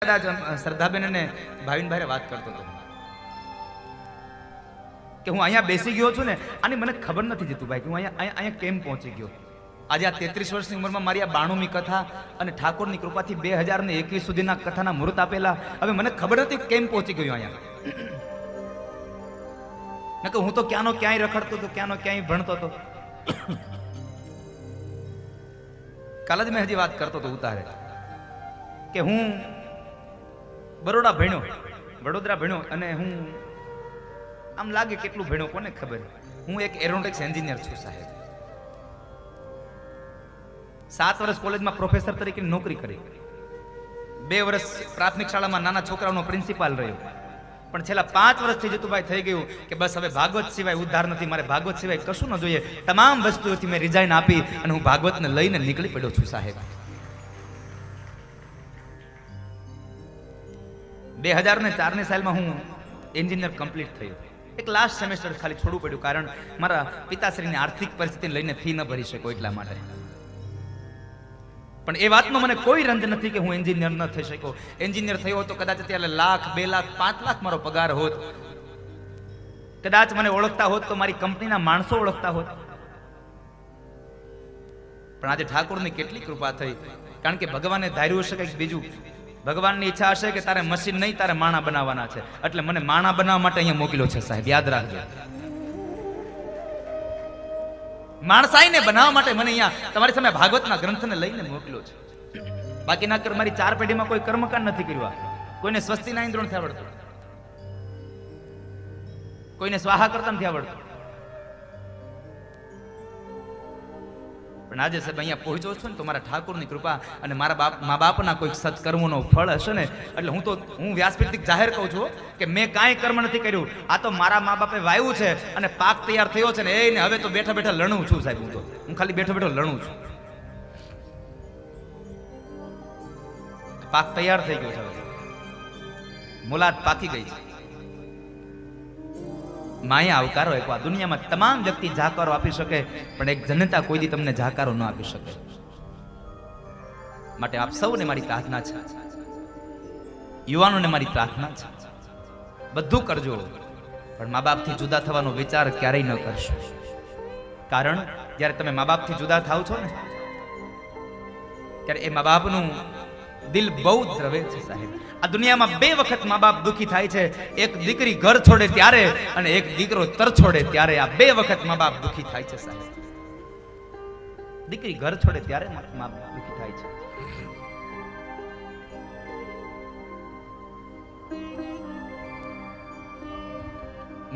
કદાચ શ્રદ્ધાબેન અને ભાવિનભાઈ વાત કરતો હતો કે હું અહીંયા બેસી ગયો છું ને, આની મને ખબર નથી જતું ભાઈ કે હું અહીંયા કેમ પહોંચી ગયો. આજે આ 33 વર્ષની ઉંમરમાં મારી આ 92મી કથા અને ઠાકોરની કૃપાથી 2021 સુધીના કથાના મુહૂર્ત આપેલા. હવે મને ખબર નથી કેમ પહોંચી ગયો અહીંયા. નકર હું તો ક્યાંનો ક્યાંય રખડતો હતો, ક્યાંનો ક્યાંય ભણતો હતો. કાલ જ મેં હજી વાત કરતો હતો ઉતારે કે હું બરોડા ભણ્યો, વડોદરા ભણ્યો અને હું આમ લાગે કેટલું ભણ્યો કોને ખબર. હું એક એરોનોટિક્સ એન્જિનિયર છું સાહેબ. 7 વર્ષ કોલેજમાં પ્રોફેસર તરીકે નોકરી કરી, 2 વર્ષ પ્રાથમિક શાળામાં નાના છોકરાઓનો પ્રિન્સિપાલ રહ્યો. પણ છેલ્લા 5 વર્ષથી જતુભાઈ થઈ ગયું કે બસ હવે ભાગવત સિવાય ઉદ્ધાર નથી, મારે ભાગવત સિવાય કશું ન જોઈએ. તમામ વસ્તુઓથી મેં રિઝાઇન આપી અને હું ભાગવતને લઈને નીકળી પડ્યો છું સાહેબ. 2004ની સાલમાં હું એન્જિનિયર કમ્પ્લીટ થયો. એક લાસ્ટ સેમેસ્ટર ખાલી છોડવું પડ્યું, કારણ મારા પિતાશ્રીની આર્થિક પરિસ્થિતિને લઈને ફી ન ભરી શકો એટલા માટે. પણ એ વાતનો મને કોઈ રંજ નથી કે હું એન્જિનિયર ન થઈ શક્યો. એન્જિનિયર થયો તો કદાચ અત્યારે લાખ, 2 લાખ, 5 લાખ મારો પગાર હોત. કદાચ મને ઓળખતા હોત તો મારી કંપનીના માણસો ઓળખતા હોત. પણ આજે ઠાકોરની કેટલી કૃપા થઈ, કારણ કે ભગવાને ધાર્યું હશે કંઈક બીજું. ભગવાનની ઈચ્છા હશે કે તારે મશીન નહીં, તારે માણા બનાવવાના છે, એટલે મને માણા બનાવવા માટે અહીંયા મોકલ્યો છે સાહેબ. યાદ રાખજો, માણસાઈને બનાવવા માટે મને અહીંયા તમારી સામે ભાગવતના ગ્રંથને લઈને મોકલ્યો છે. બાકીના મારી 4 પેઢીમાં કોઈ કર્મકાંડ નથી કર્યું. કોઈને સ્વસ્તિ ના ઇન્દ્રણ નથી આવડતું, કોઈને સ્વાહા કરતા નથી આવડતું. પણ આજે સાહેબ અહીંયા પહોંચ્યો છું ને તો મારા ઠાકોરની કૃપા અને મારા મા બાપના કોઈ સત્કર્મોનો ફળ હશે ને, એટલે હું વ્યાસપીઠથી જાહેર કહું છું કે મેં કાંઈ કર્મ નથી કર્યું. આ તો મારા મા બાપે વાવ્યું છે અને પાક તૈયાર થયો છે ને એને હવે તો બેઠા બેઠા લણું છું સાહેબ. હું ખાલી બેઠો બેઠો લણું છું. પાક તૈયાર થઈ ગયો છે, મુલાદ પાકી ગઈ છે. માયા આવકારો એક વાત, દુનિયામાં તમામ વ્યક્તિ જાકારો આપી શકે પણ એક જનતા કોઈ દી તમને જાકારો ન આપી શકે. માટે આપ સૌને મારી પ્રાર્થના છે, યુવાનોને મારી પ્રાર્થના છે, બધું કરજો પણ મા બાપથી જુદા થવાનો વિચાર ક્યારેય ન કરશો. કારણ જ્યારે તમે મા બાપથી જુદા થાવ છો ને ત્યારે એ મા બાપનું દિલ બહુ દ્રવે છે સાહેબ. આ દુનિયામાં 2 વખત મા બાપ દુખી થાય છે, એક દીકરી ઘર છોડે ત્યારે અને એક દીકરો તર છોડે ત્યારે. આ 2 વખત મા બાપ દુખી થાય છે સાહેબ. દીકરી ઘર છોડે ત્યારે મા બાપ દુખી થાય છે.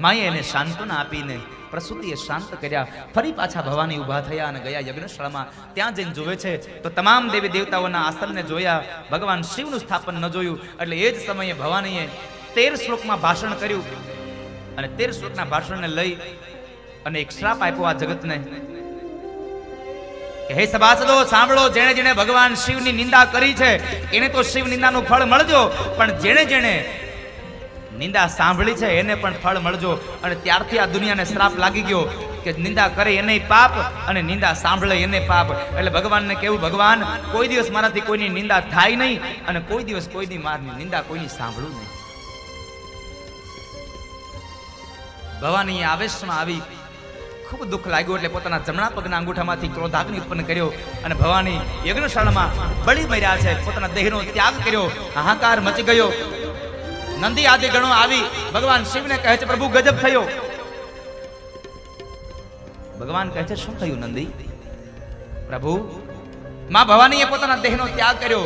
માએ એને સાંત્વના આપીને પ્રસૂતિએ શાંત કર્યા. ફરી પાછા ભવાની ઊભા થયા અને ગયા યજ્ઞશાળામાં. ત્યાં જઈને જોવે છે તો તમામ દેવી દેવતાઓના આસનને જોયા, ભગવાન શિવનું સ્થાપન ન જોયું. એટલે એ જ સમયે ભવાનીએ 13 શ્લોકમાં ભાષણ કર્યું અને 13 શ્લોકના ભાષણને લઈ અને એક શ્રાપ આપ્યો આ જગતને કે હે સભાસદો સાંભળો, જેણે જેણે ભગવાન શિવની નિંદા કરી છે એને તો શિવ નિંદાનું ફળ મળજો, પણ જેણે જેણે નિંદા સાંભળી છે એને પણ ફળ મળજો. અને ત્યારથી આ દુનિયાને શ્રાપ લાગી ગયો કે નિંદા કરે એને પાપ અને નિંદા સાંભળે એને પાપ. એટલે ભગવાનને કેવું, ભગવાન કોઈ દિવસ મારાથી કોઈની નિંદા થાય નહીં અને કોઈ દિવસ કોઈની મારની નિંદા કોઈની સાંભળું નહીં. ભવાની આવેશમાં આવી, ખૂબ દુઃખ લાગ્યું એટલે પોતાના જમણા પગના અંગૂઠામાંથી ક્રોધાગ્નિ ઉત્પન્ન કર્યો અને ભવાની યજ્ઞશાળામાં બળી મર્યા છે. પોતાના દેહનો ત્યાગ કર્યો, હાહાકાર મચી ગયો. નંદી આદિ ગણો આવી ભગવાન શિવને કહે છે પ્રભુ ગજબ થયો. ભગવાન કહે છે શું થયું નંદી? પ્રભુ માં ભવાનીએ પોતાના દેહનો ત્યાગ કર્યો.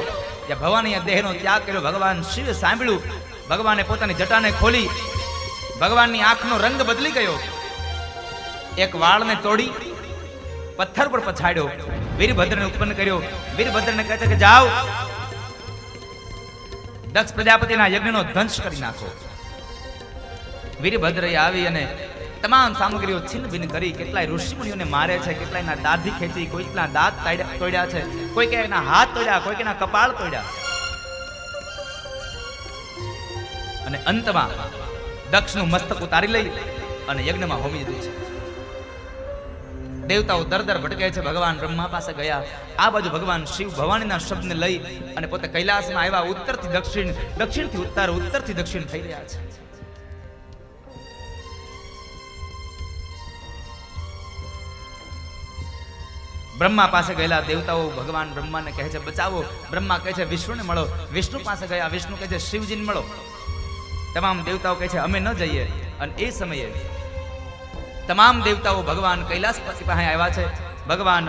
જ્યાં ભવાનીએ દેહનો ત્યાગ કર્યો ભગવાન શિવે સાંભળ્યું. ભગવાને પોતાની જટાને ખોલી, ભગવાનની આંખનો રંગ બદલી ગયો. એક વાળને તોડી પથ્થર પર પછાડ્યો, વીરભદ્રને ઉત્પન્ન કર્યો. વીરભદ્રને કહે છે કે જાઓ દક્ષ પ્રજાપતિના યજ્ઞનો ધંસ કરી નાખો. વીરભદ્રએ આવી અને તમામ સામગ્રીઓ છિન્ન ભિન્ન કરી. કેટલાય ઋષિમુનિઓને મારે છે, કેટલાયના દાઢી ખેંચી, કોઈના દાંત તોડ્યા છે, કોઈ કેના હાથ તોડ્યા, કોઈ કેના કપાળ તોડ્યા. અને અંતમાં દક્ષનું મસ્તક ઉતારી લઈ અને યજ્ઞમાં હોમી દીધું છે. દેવતાઓ દર દર ભટકે છે. ભગવાન બ્રહ્મા પાસે ગયા. આ બાજુ ભગવાન શિવ ભવાનીના શબ્દને લઈ અને પોતે કૈલાસમાં આવ્યા. ઉત્તરથી દક્ષિણ, દક્ષિણથી ઉત્તર, ઉત્તરથી દક્ષિણ થઈ રહ્યા છે. બ્રહ્મા પાસે ગયેલા દેવતાઓ ભગવાન બ્રહ્માને કહે છે બચાવો. બ્રહ્મા કહે છે વિષ્ણુને મળો. વિષ્ણુ પાસે ગયા. વિષ્ણુ કહે છે શિવજીને મળો. તમામ દેવતાઓ કહે છે અમે ન જઈએ. અને એ સમયે તમામ દેવતાઓ ભગવાન કૈલાસપતિ પાસે આવ્યા છે. ભગવાન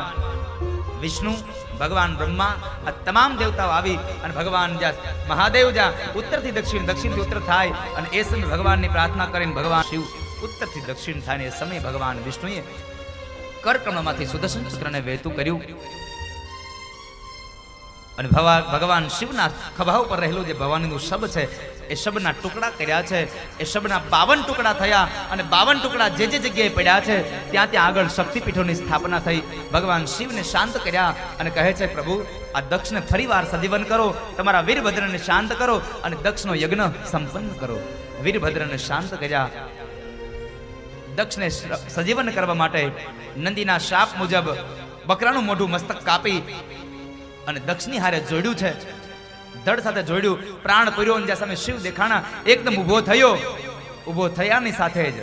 વિષ્ણુ, ભગવાન બ્રહ્મા, આ તમામ દેવતાઓ આવી અને ભગવાન જ્યાં મહાદેવ જ્યાં ઉત્તરથી દક્ષિણ, દક્ષિણથી ઉત્તર થાય અને એ સમય ભગવાનની પ્રાર્થના કરીને ભગવાન શિવ ઉત્તરથી દક્ષિણ થાય. એ સમય ભગવાન વિષ્ણુએ કરકમળમાંથી સુદર્શન ચક્રને વહેતું કર્યું અને ભગવાન શિવના ખભા ઉપર રહેલું જે ભવાનીનું શબ છે એ શબના ટુકડા કર્યા છે. એ શબના 52 ટુકડા થયા અને 52 ટુકડા જે જે જગ્યાએ પડ્યા છે ત્યાં ત્યાં આગળ શક્તિપીઠોની સ્થાપના થઈ. ભગવાન શિવને શાંત કર્યા અને કહે છે પ્રભુ આ દક્ષને ફરીવાર સજીવન કરો. તમારા વીરભદ્રને શાંત કરો અને દક્ષનો યજ્ઞ સંપન્ન કરો. વીરભદ્રને શાંત કર્યા. દક્ષને સજીવન કરવા માટે નંદીના શાપ મુજબ બકરાનું મોઢું મસ્તક કાપી અને દક્ષની હારે જોડ્યું છે. ધડ સાથે જોડ્યું. પ્રાણ પૂર્યો જ્યાં સામે શિવ દેખાણા. એકદમ ઊભો થયો. ઊભો થયાની સાથે જ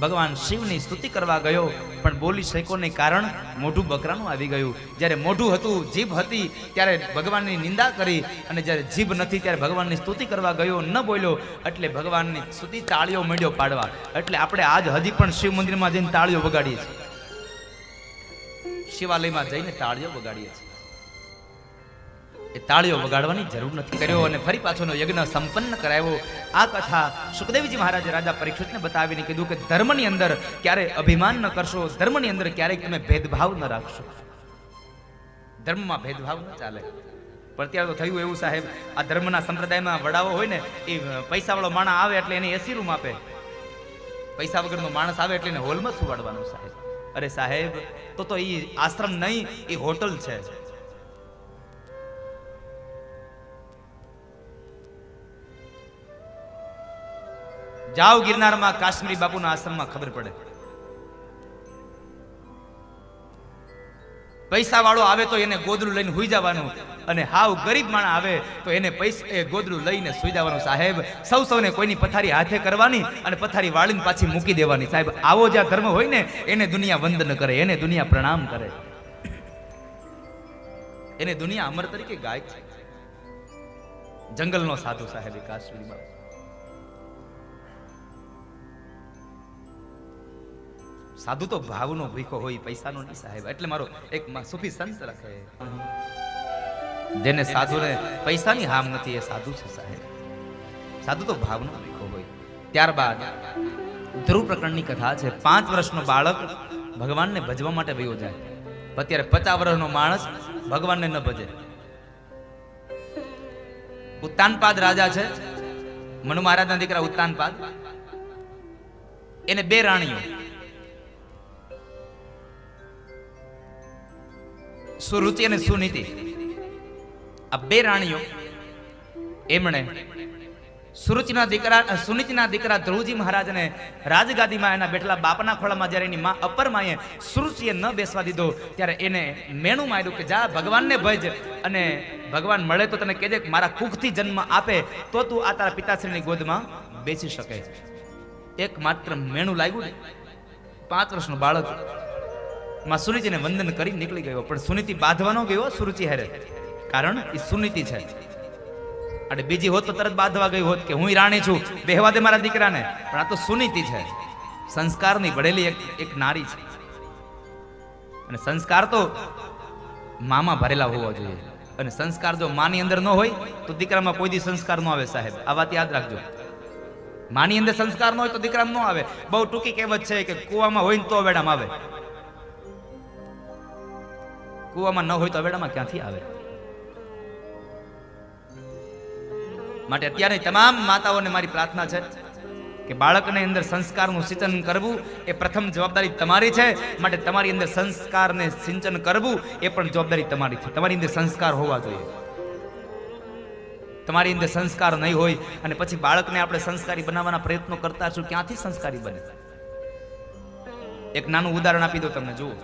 ભગવાન શિવની સ્તુતિ કરવા ગયો પણ બોલી શક્યો નહીં, કારણ મોઢું બકરાનું આવી ગયું. જ્યારે મોઢું હતું, જીભ હતી ત્યારે ભગવાનની નિંદા કરી અને જ્યારે જીભ નથી ત્યારે ભગવાનની સ્તુતિ કરવા ગયો, ન બોલ્યો એટલે ભગવાનની સ્તુતિ તાળીઓ માંડ્યો પાડવા. એટલે આપણે આજ હજી પણ શિવ મંદિરમાં જઈને તાળીઓ વગાડીએ છીએ. શિવાલયમાં જઈને તાળીઓ વગાડીએ છીએ. એ તાળીઓ વગાડવાની જરૂર નથી કર્યો અને ફરી પાછોનો યજ્ઞ સંપન્ન કરાવ્યો. આ કથા સુખદેવજી મહારાજે રાજા પરીક્ષિતને બતાવીને કીધું કે ધર્મની અંદર ક્યારેય અભિમાન ન કરશો. ધર્મની અંદર ક્યારેય તમે ભેદભાવ ન રાખશો. ધર્મમાં ભેદભાવ ન ચાલે. પણ અત્યારે તો થયું એવું સાહેબ, આ ધર્મના સંપ્રદાયમાં વડાઓ હોય ને એ પૈસાવાળો માણસ આવે એટલે એને એસી રૂમ આપે. પૈસા વગરનો માણસ આવે એટલે એને હોલમાં સુવાડવાનો સાહેબ. અરે સાહેબ તો એ આશ્રમ નહીં, એ હોટલ છે. જાઓ ગિરનારમાં કાશ્મીરી બાપુના આશ્રમમાં ખબર પડે. પૈસા વાળો આવે તો એને ગોદડું લઈને હુઈ જવાનું અને હાવ ગરીબ માણસ આવે તો એને ગોદડું લઈને સુઈ જવાનું સાહેબ. સૌને કોઈની પથારી હાથે કરવાની અને પથારી વાળીને પાછી મૂકી દેવાની સાહેબ. આવો જ્યાં ધર્મ હોય ને એને દુનિયા વંદન કરે, એને દુનિયા પ્રણામ કરે, એને દુનિયા અમર તરીકે ગાય છે. જંગલનો સાધુ સાહેબ કાશ્મીરી બાપુ. સાધુ તો ભાવનો ભીખો હોય, પૈસાનો નહીં સાહેબ. એટલે મારો એક સુફી સંત લખે જેને સાધુને પૈસાની હામ નથી એ સાધુ છે સાહેબ. સાધુ તો ભાવનો ભીખો હોય. ત્યારબાદ ધ્રુવ પ્રકરણની કથા છે. 5 વર્ષનો બાળક ભગવાનને ભજવા માટે વયો જાય. અત્યારે 50 વર્ષનો માણસ ભગવાનને ન ભજે. ઉત્તાનપાદ રાજા છે, મનુ મહારાજના દીકરા ઉત્તાનપાદ. એને 2 રાણીઓ, સુરુચિ અને સુનીતિ. આ 2 રાણીઓ એમણે સુનીતિના દીકરા ધ્રુવજી મહારાજને રાજગાદીમાં એના બેઠેલા બાપના ખોળામાં જ્યારે એની માં અપરમાએ સુરુચિએ ન બેસવા દીધો ત્યારે એને મેણું માર્યું કે જા ભગવાનને ભજ અને ભગવાન મળે તો તને કહેજે કે મારા કુખથી જન્મ આપે તો તું આ તારા પિતાશ્રીની ગોદમાં બેસી શકે. એક માત્ર મેણું લાગ્યું ને 5 વર્ષનું બાળક માં સુનીતિને વંદન કરી નીકળી ગયો. પણ સુનીતિ બાંધવાનો ગયો સુરુચિ હારે, કારણ એ સુનીતિ છે. અને બીજી હોત તો તરત બાંધવા ગઈ હોત કે હું રાણી છું, બેહવા દે મારા દીકરાને. પણ આ તો સુનીતિ છે, સંસ્કારની ભળેલી એક નારી છે. અને સંસ્કાર તો મામાં ભરેલા હોવા જોઈએ. અને સંસ્કાર જો માની અંદર ન હોય તો દીકરામાં કોઈ દી સંસ્કાર ન આવે સાહેબ. આ વાત યાદ રાખજો. માની અંદર સંસ્કાર ન હોય તો દીકરામાં ન આવે. બહુ ટૂંકી કહેવત છે કે કુવામાં હોય ને તો વેડામાં આવે. કુવામાં ન હોય તો વેડામાં ક્યાંથી આવે? માટે અત્યારે તમામ માતાઓને મારી પ્રાર્થના છે કે બાળકને અંદર સંસ્કારનું સિંચન કરવું એ પ્રથમ જવાબદારી તમારી છે. માટે તમારી અંદર સંસ્કારને સિંચન કરવું એ પણ જવાબદારી તમારી છે. તમારી અંદર સંસ્કાર હોવા જોઈએ. તમારી અંદર સંસ્કાર નહીં હોય અને પછી બાળકને આપણે સંસ્કારી બનાવવાના પ્રયત્નો કરતા છું, ક્યાંથી સંસ્કારી બને? એક નાનું ઉદાહરણ આપી દો તમને, જુઓ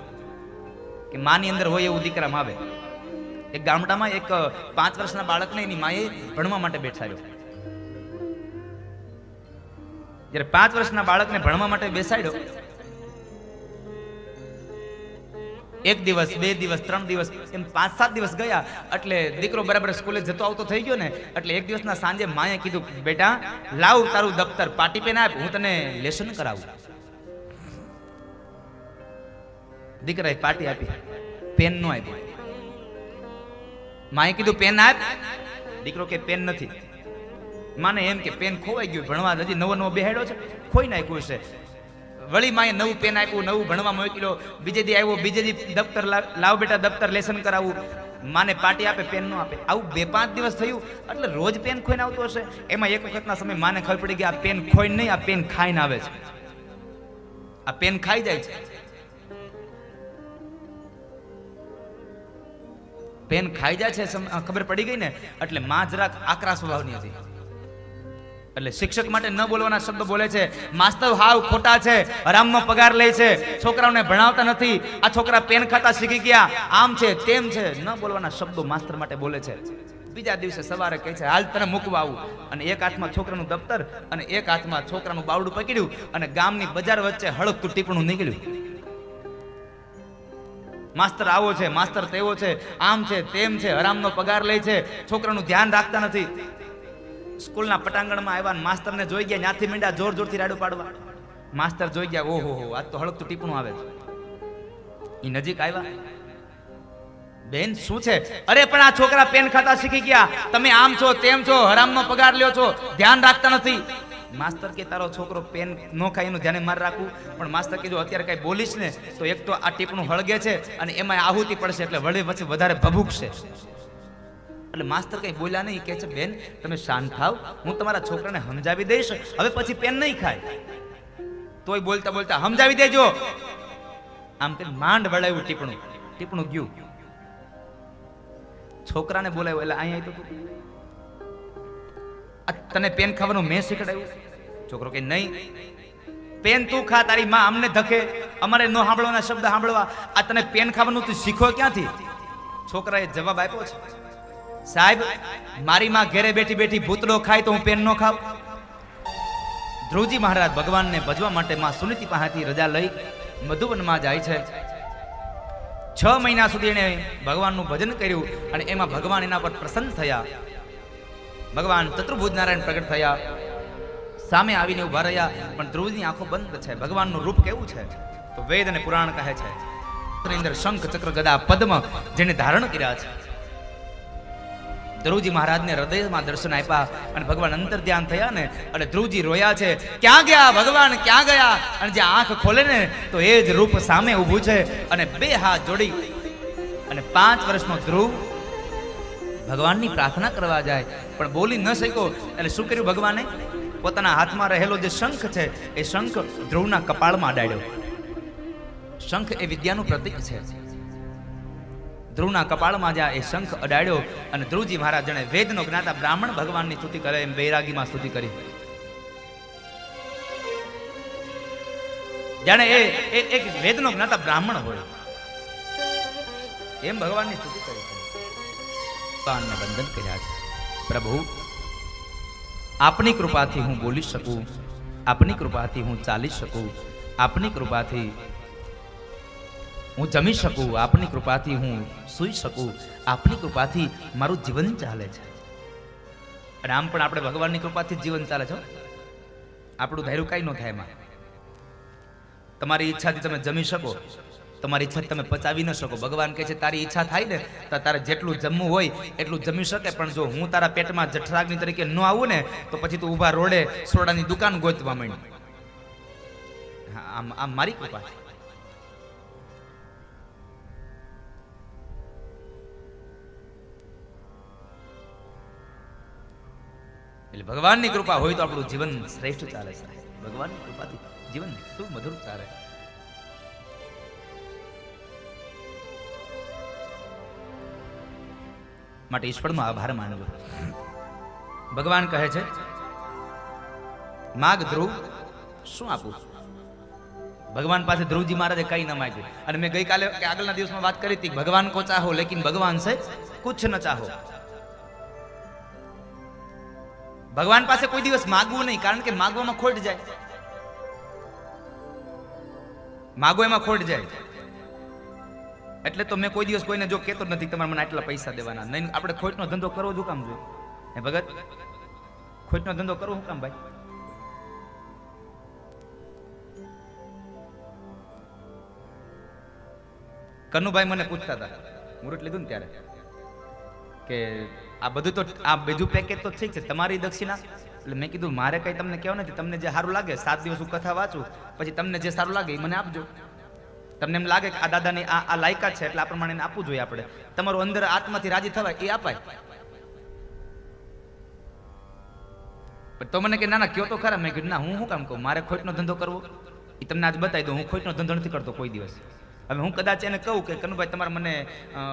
કે માની અંદર હોય એવું દીકરામાં આવે. એક ગામડામાં એક 5 વર્ષના બાળકને એની માએ ભણવા માટે બેસાડ્યો. જ્યારે 5 વર્ષના બાળકને ભણવા માટે બેસાડ્યો, 1 દિવસ 2 દિવસ 3 દિવસ એમ 5-7 દિવસ ગયા. એટલે દીકરો બરાબર સ્કૂલે જતો આવતો થઈ ગયો ને, એટલે એક દિવસના સાંજે માએ કીધું, બેટા લાવ તારું દફતર, પાટી પેન આપ, હું તને લેસન કરાવું. દીકરાએ પાટી આપી, પેન નો આપ્યો. માએ કીધું પેન આપ. દીકરો કે પેન નથી. માને એમ કે પેન ખોવાઈ ગયું, ભણવા હજી નવો બેહાડ્યો છે, ખોઈ નાખ્યું છે. વળી માએ નવું પેન આપ્યું, નવું ભણવા મોકલ્યો. બીજે દી આવ્યો, બીજે દી દફતર લાવ બેટા દફતર લેસન કરાવું. માને પાટી આપે, પેન નો આપે. આવું 2-5 દિવસ થયું. એટલે રોજ પેન ખોઈને આવતો હશે. એમાં એક વખતના સમય માને ખબર પડી કે આ પેન ખોઈને નહીં, આ પેન ખાઈને આવે છે. આ પેન ખાઈ જાય છે. પેન ખાઈ જાય છે ખબર પડી ગઈ ને, એટલે માં જરાક આકરા સ્વભાવની હતી. એટલે શિક્ષક માટે ન બોલવાના શબ્દ બોલે છે. માસ્તર હાવ ખોટા છે, હરામનો પગાર લે છે, છોકરાઓને ભણાવતા નથી, આ છોકરા પેન ખાતા શીખી ગયા, આમ છે તેમ છે, ન બોલવાના શબ્દો માસ્તર માટે બોલે છે. બીજા દિવસે સવારે કહે છે, હાલ તને મૂકવા આવું. અને એક હાથમાં છોકરાનું દફતર અને એક હાથમાં છોકરાનું બાવડું પકડ્યું અને ગામની બજાર વચ્ચે હળકતું ટીપણું નીકળ્યું. માસ્તર આવો છે, માસ્તર તેવો છે, આમ છે તેમ છે, હરામનો પગાર લે છે, છોકરાનું ધ્યાન રાખતા નથી. સ્કૂલના પટાંગણમાં આવ્યા, માસ્તરને જોઈ ગયા, ત્યાંથી મીંડા જોર જોરથી રાડું પાડવા. માસ્તર જોઈ ગયા, ઓહો હો, આજ તો હળકતું ટીપણું આવે છે. એ નજીક આવ્યા, બેન શું છે? અરે પણ આ છોકરા પેન ખાતા શીખી ગયા, તમે આમ છો તેમ છો, હરામનો પગાર લ્યો છો, ધ્યાન રાખતા નથી. માસ્તર કે તારો છોકરો પેન નો ખાય એનું ધ્યાન માર રાખવું. પણ માસ્તર કીધું, અત્યારે કઈ બોલીશ ને તો એક તો આ ટીપણું હળગે છે અને એમાં આહુતિ પડશે, એટલે વળી પછી વધારે ભભૂકશે. એટલે માસ્તર કઈ બોલ્યા નહીં. કે છે, બેન તમે શાંત થાવ, હું તમારા છોકરાને સમજાવી દઈશ, હવે પછી પેન નહીં ખાય. તોય બોલતા બોલતા સમજાવી દેજો. આમ કે માંડ વળાયું ટીપણું. ટીપણું ગયું. છોકરાને બોલાવ્યો, એટલે અહીંયા તો તને પેન ખાવાનું મેં શીખડાવ્યું? છોકરો કે નહીં, પેન તું ખા, તારી માં અમને ધકે, અમારે નો સાંભળવાના શબ્દ સાંભળવા, આ તને પેન ખાવાનું તું શીખો ક્યાંથી? છોકરાએ જવાબ આપ્યો છે, સાહેબ મારી માં ઘેરે બેઠી બેઠી ભૂતડો ખાય તો હું પેન નો ખાવ? ધ્રુવજી મહારાજ ભગવાનને ભજવા માટે માં સુનીતિ પાસેથી રજા લઈ મધુવનમાં જાય છે. 6 મહિના સુધી એને ભગવાનનું ભજન કર્યું અને એમાં ભગવાન એના પર પ્રસન્ન થયા. ભગવાન ચતુર્ભુજ નારાયણ પ્રગટ થયા, સામે આવીને ઉભા રહ્યા. પણ ધ્રુવની આંખો બંધ છે. ભગવાનનું રૂપ કેવું છે તો વેદ અને પુરાણ કહે છે, અંદર શંખ ચક્ર ગદા પદ્મ જેને ધારણ કર્યા છે. ધ્રુવજી મહારાજને હૃદયમાં દર્શન આપ્યા અને ભગવાન અંતર ધ્યાન થયા ને, એટલે ધ્રુવજી રોયા છે, ક્યાં ગયા ભગવાન, ક્યાં ગયા? અને જે આંખ ખોલે ને તો એ જ રૂપ સામે ઊભું છે. અને 2 હાથ જોડી અને 5 વર્ષનો ધ્રુવ ભગવાનની પ્રાર્થના કરવા જાય, પણ બોલી ન શક્યો. એટલે શું કર્યું ભગવાને? પોતાના હાથમાં રહેલો જે શંખ છે એ શંખ ધ્રુવના કપાળમાં અડાડ્યો. શંખ એ વિદ્યાનું પ્રતીક છે. ધ્રુવના કપાળમાં જ્યાં એ શંખ અડાડ્યો અને ધ્રુવજી મહારાજ જણે વેદનો જ્ઞાતા બ્રાહ્મણ ભગવાનની સ્તુતિ કરે એમ બૈરાગીમાં સ્તુતિ કરી. જાણે એ એક વેદનો જ્ઞાતા બ્રાહ્મણ હોય એમ ભગવાનની સ્તુતિ કરી. ભગવાનને વંદન કર્યા છે. પ્રભુ આપની કૃપાથી હું બોલી શકું, આપની કૃપાથી હું ચાલી શકું, આપની કૃપાથી હું જમી શકું, આપની કૃપાથી હું સૂઈ શકું, આપની કૃપાથી મારું જીવન ચાલે છે. અને આમ પણ આપણે ભગવાનની કૃપાથી જીવન ચાલે છે. આપણું ધાર્યું કઈ ન થાય. એમાં તમારી ઈચ્છાથી તમે જમી શકો, તમારી ઈચ્છા તમે પચાવી ન શકો. ભગવાન કહે છે તારી ઈચ્છા થાય ને તો તારે જેટલું જમવું હોય એટલું જમી શકે, પણ જો હું તારા પેટમાં જઠરાગ્નિ તરીકે ન આવું ને તો પછી તું ઊભા રોડે સોડાની દુકાન ગોતવા માંડ. આમ મારી કૃપા છે. એટલે ભગવાનની કૃપા હોય તો આપણું જીવન શ્રેષ્ઠ ચાલે છે. ભગવાનની કૃપાથી જીવન શું મધુર ચાલે. માટે ઈશ્વરનો આભાર માનવો. ભગવાન કહે છે માગ ધ્રુવ શું આપું? ભગવાન પાસે ધ્રુવજી મહારાજે કઈ ન માંગ્યું. અને મેં ગઈકાલે કે આગળના દિવસમાં વાત કરી હતી, ભગવાન કો ચાહો લેકિન ભગવાન સે કુછ ન ચાહો. ભગવાન પાસે કોઈ દિવસ માગવું નહીં, કારણ કે માગવામાં ખોટ જાય. માગો એમાં ખોટ જાય. એટલે તો મેં કોઈ દિવસ કોઈને જો કહેતો નથી તમારે મને આટલા પૈસા દેવાના નહીં. આપણે ખોટનો ધંધો કરવો શું કામ જોઈએ? હે ભગત, ખોટનો ધંધો કરવો શું કામ ભાઈ? કનુભાઈ મને પૂછતા હતા મુહૂર્ત લીધું ને ત્યારે કે આ બધું તો આ બીજું પેકેજ તો ઠીક છે, તમારી દક્ષિણા. એટલે મેં કીધું મારે કઈ તમને કહેવું નથી, તમને જે સારું લાગે 7 દિવસ હું કથા વાંચું, પછી તમને જે સારું લાગે એ મને આપજો. તમને એમ લાગે કે આ દાદાની આ લાયકાત છે એટલે આ પ્રમાણે આપવું જોઈએ. આપણે તમારું અંદર આત્માથી રાજી થવાય એ અપાય. તો મને કે ના ના કયો તો ખરા. મેં કીધું ના, હું શું કામ કહું, મારે ખોટનો ધંધો કરવો એ તમને આજ બતાવી દઉં. હું ખોટનો ધંધો નથી કરતો કોઈ દિવસ. હવે હું કદાચ એને કહું કે કનુભાઈ તમારે મને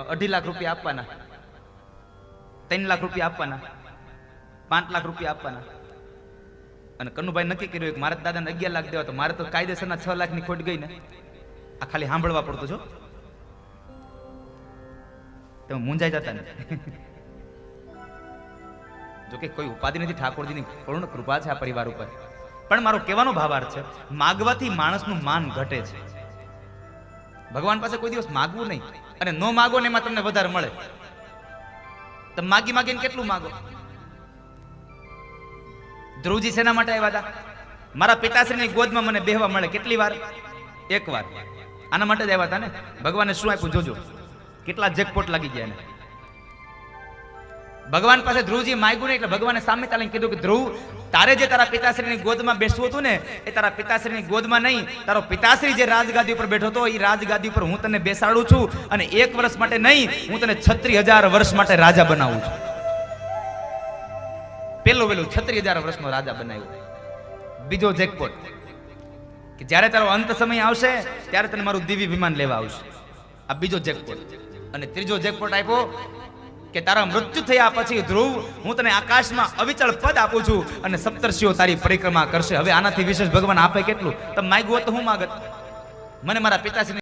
2.5 લાખ રૂપિયા આપવાના, 3 લાખ રૂપિયા આપવાના, 5 લાખ રૂપિયા આપવાના, અને કનુભાઈ નક્કી કર્યું કે મારે દાદાને 11 લાખ દેવા, તો મારે તો કાયદેસરના 6 લાખની ખોટ ગઈ ને. આ ખાલી સાંભળવા પડતું છો, તમે મૂંઝાઈ જતા ને. જોકે કોઈ ઉપાધિ નથી, ઠાકોરજીની પૂર્ણ કૃપા છે આ પરિવાર ઉપર. પણ મારો કહેવાનો ભાવાર્થ છે, માગવાથી માણસનું માન ઘટે છે. ભગવાન પાસે કોઈ દિવસ માગવું નહીં, અને નો માગો ને એમાં તમને વધારે મળે. તમે માગી માગીને કેટલું માગો? ધ્રુવજી શેના માટે આવ્યા હતા? મારા પિતાશ્રીની ગોદમાં મને બેહવા મળે. કેટલી વાર? 1 વાર. આના માટે જ આવ્યા હતા ને. ભગવાને શું આપ્યું જોજો, કેટલા જેકપોટ લાગી ગયા એને. ભગવાન પાસે ધ્રુવજી માગ્યું નહીં, એટલે ભગવાને સામે ચાલીને કીધું કે ધ્રુવ, તારે જે તારા પિતાશ્રીની ગોદમાં બેસવું હતું ને, એ તારા પિતાશ્રીની ગોદમાં નહીં, તારો પિતાશ્રી જે રાજગાદી ઉપર બેઠો હતો એ રાજગાદી ઉપર હું તને બેસાડું છું, અને 1 વર્ષ માટે નહીં, હું તને 36,000 વર્ષ માટે રાજા બનાવું છું. પેલું 36,000 વર્ષનો રાજા બનાવ્યો. બીજો જેકપોટ કે જ્યારે તારો અંત સમય આવશે ત્યારે તને મારું દિવ્ય વિમાન લેવા આવશે. આ બીજો જેકપોટ. અને ત્રીજો જેકપોટ આપ્યો કે તારા મૃત્યુ થયા પછી ધ્રુવ, હું તને આકાશમાં અવિચળ પદ આપું છું, અને સપ્તર્ષિઓ તારી પરિક્રમા કરશે. હવે આનાથી વિશેષ ભગવાન આપે કેટલું? તમે માગ્યું હોત તો હું માગત. મને મારા પિતાશ્રી